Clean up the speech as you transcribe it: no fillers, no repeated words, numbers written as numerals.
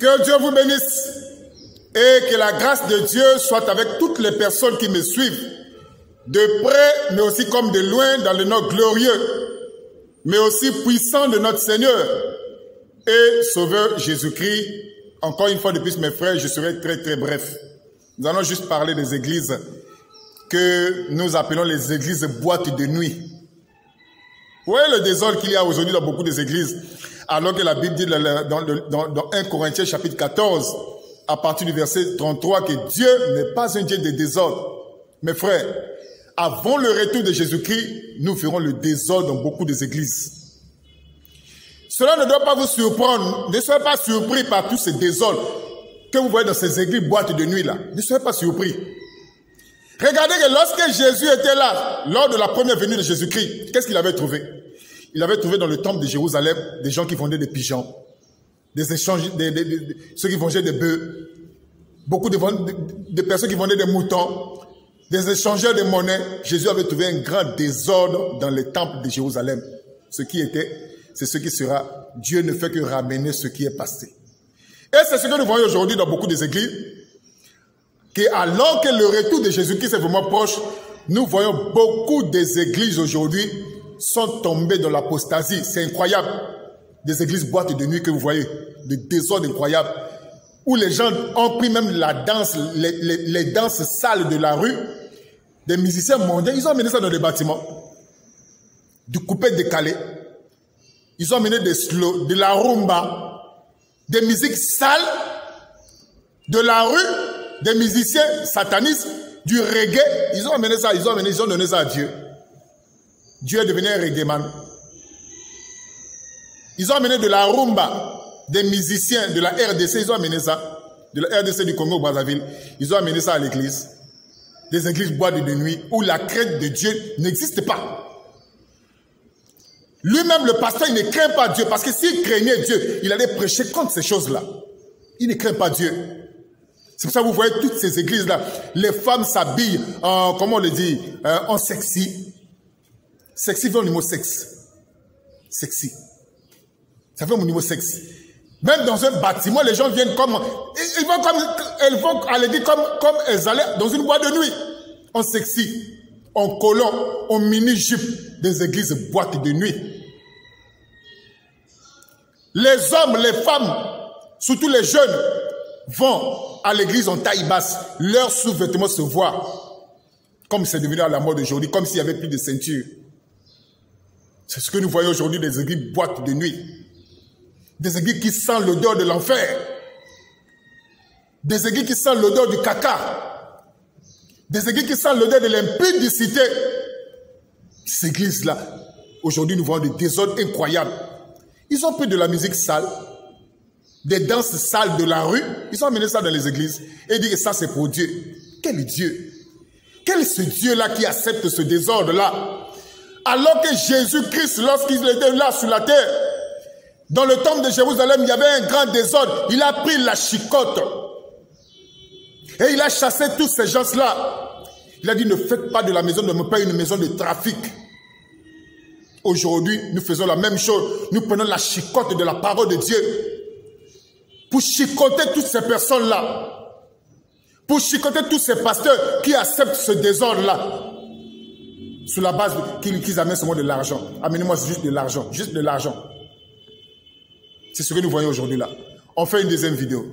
Que Dieu vous bénisse et que la grâce de Dieu soit avec toutes les personnes qui me suivent, de près, mais aussi comme de loin, dans le nom glorieux, mais aussi puissant de notre Seigneur et Sauveur Jésus-Christ. Encore une fois de plus, mes frères, je serai très bref. Nous allons juste parler des églises que nous appelons les églises boîtes de nuit. Vous voyez le désordre qu'il y a aujourd'hui dans beaucoup des églises, alors que la Bible dit dans 1 Corinthiens chapitre 14, à partir du verset 33, que Dieu n'est pas un Dieu de désordre. Mes frères, avant le retour de Jésus-Christ, nous ferons le désordre dans beaucoup des églises. Cela ne doit pas vous surprendre. Ne soyez pas surpris par tous ces désordres que vous voyez dans ces églises boîtes de nuit là. Ne soyez pas surpris. Regardez que lorsque Jésus était là, lors de la première venue de Jésus-Christ, qu'est-ce qu'il avait trouvé? Il avait trouvé dans le temple de Jérusalem des gens qui vendaient des pigeons, des échanges, ceux qui vendaient des bœufs, beaucoup de personnes qui vendaient des moutons, des échangeurs de monnaie. Jésus avait trouvé un grand désordre dans le temple de Jérusalem. C'est ce qui sera. Dieu ne fait que ramener ce qui est passé. Et c'est ce que nous voyons aujourd'hui dans beaucoup des églises, alors que le retour de Jésus-Christ est vraiment proche, nous voyons beaucoup des églises aujourd'hui sont tombées dans l'apostasie. C'est incroyable. Des églises boîtes de nuit que vous voyez, des désordres incroyables, où les gens ont pris même la danse, les danses sales de la rue, des musiciens mondiaux, ils ont amené ça dans des bâtiments, du coupé-décalé, ils ont amené des slow, de la rumba, des musiques sales, de la rue, des musiciens satanistes, du reggae, ils ont amené ça, ils ont donné ça à Dieu. Dieu est devenu un reggae man. Ils ont amené de la rumba, des musiciens de la RDC, ils ont amené ça, de la RDC du Congo Brazzaville, ils ont amené ça à l'église. Des églises boîtes de nuit où la crainte de Dieu n'existe pas. Lui-même, le pasteur, il ne craint pas Dieu parce que s'il craignait Dieu, il allait prêcher contre ces choses-là. Il ne craint pas Dieu. C'est pour ça que vous voyez toutes ces églises-là. Les femmes s'habillent en, comment on le dit, en sexy. Sexy veut au niveau sexe. Sexy. Ça veut au niveau sexe. Même dans un bâtiment, les gens viennent comme... Elles vont à l'église comme elles allaient dans une boîte de nuit. En sexy, en collant, en mini-jupe, des églises boîtes de nuit. Les hommes, les femmes, surtout les jeunes, vont à l'église en taille basse. Leurs sous-vêtements se voient. Comme c'est devenu à la mode aujourd'hui, comme s'il n'y avait plus de ceinture. C'est ce que nous voyons aujourd'hui des églises boîtes de nuit. Des églises qui sentent l'odeur de l'enfer. Des églises qui sentent l'odeur du caca. Des églises qui sentent l'odeur de l'impudicité. Ces églises-là, aujourd'hui, nous voyons des désordres incroyables. Ils ont pris de la musique sale, des danses sales de la rue. Ils ont amené ça dans les églises. Et ils disent que ça, c'est pour Dieu. Quel Dieu? Quel est ce Dieu-là qui accepte ce désordre-là? Alors que Jésus-Christ, lorsqu'il était là sur la terre, dans le temple de Jérusalem, il y avait un grand désordre. Il a pris la chicotte. Et il a chassé tous ces gens-là. Il a dit, ne faites pas de la maison de mon père une maison de trafic. Aujourd'hui, nous faisons la même chose. Nous prenons la chicotte de la parole de Dieu pour chicoter toutes ces personnes-là. Pour chicoter tous ces pasteurs qui acceptent ce désordre-là. Sur la base qu'ils amènent seulement de l'argent. Amenez-moi juste de l'argent. Juste de l'argent. C'est ce que nous voyons aujourd'hui là. On fait une deuxième vidéo.